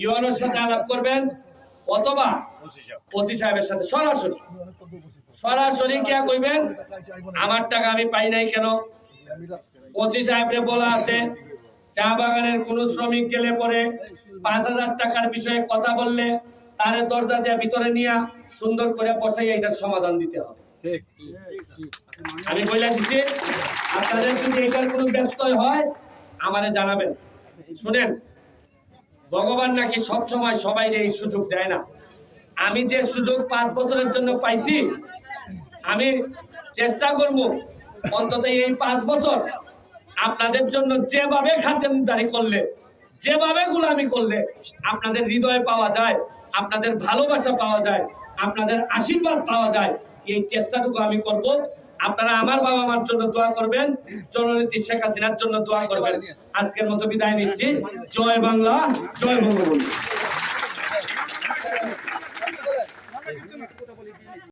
ইউনোর সাথে আলাপ করবেন অথবা ওসি সাহেবের সাথে সরাসরি সরাসরি কে কইবেন আমার টাকা আমি পাই নাই কেন। ওসি সাহেবরে বলা আছে চা বাগানের কোন শ্রমিক গেলে পরে ৫,০০০ টাকার বিষয়ে কথা বললে তারে দরজা দিয়ে ভিতরে নিয়ে সুন্দর করে বসাই এটার সমাধান দিতে হবে। আমি বলে দিচ্ছি, আপনাদের যদি এটার কোনো ব্যত্যয় হয় আমারে জানাবেন। শুনেন, ভগবান নাকি সব সময় সবাই এই সুযোগ দেয় না। আমি যে সুযোগ 5 বছরের জন্য পাইছি, আমি চেষ্টা করব অন্তত এই 5 বছর আপনাদের জন্য যেভাবে খাতিরদারি করলে, যেভাবে গোলামি করলে আপনাদের হৃদয় পাওয়া যায়, আপনাদের ভালোবাসা পাওয়া যায়, আপনাদের আশীর্বাদ পাওয়া যায়, এই চেষ্টাটুকু আমি করব। আপনারা আমার বাবা মার জন্য দোয়া করবেন, জননেত্রী শেখ হাসিনার জন্য দোয়া করবেন। আজকের মতো বিদায় নিচ্ছি। জয় বাংলা, জয় বঙ্গবন্ধু।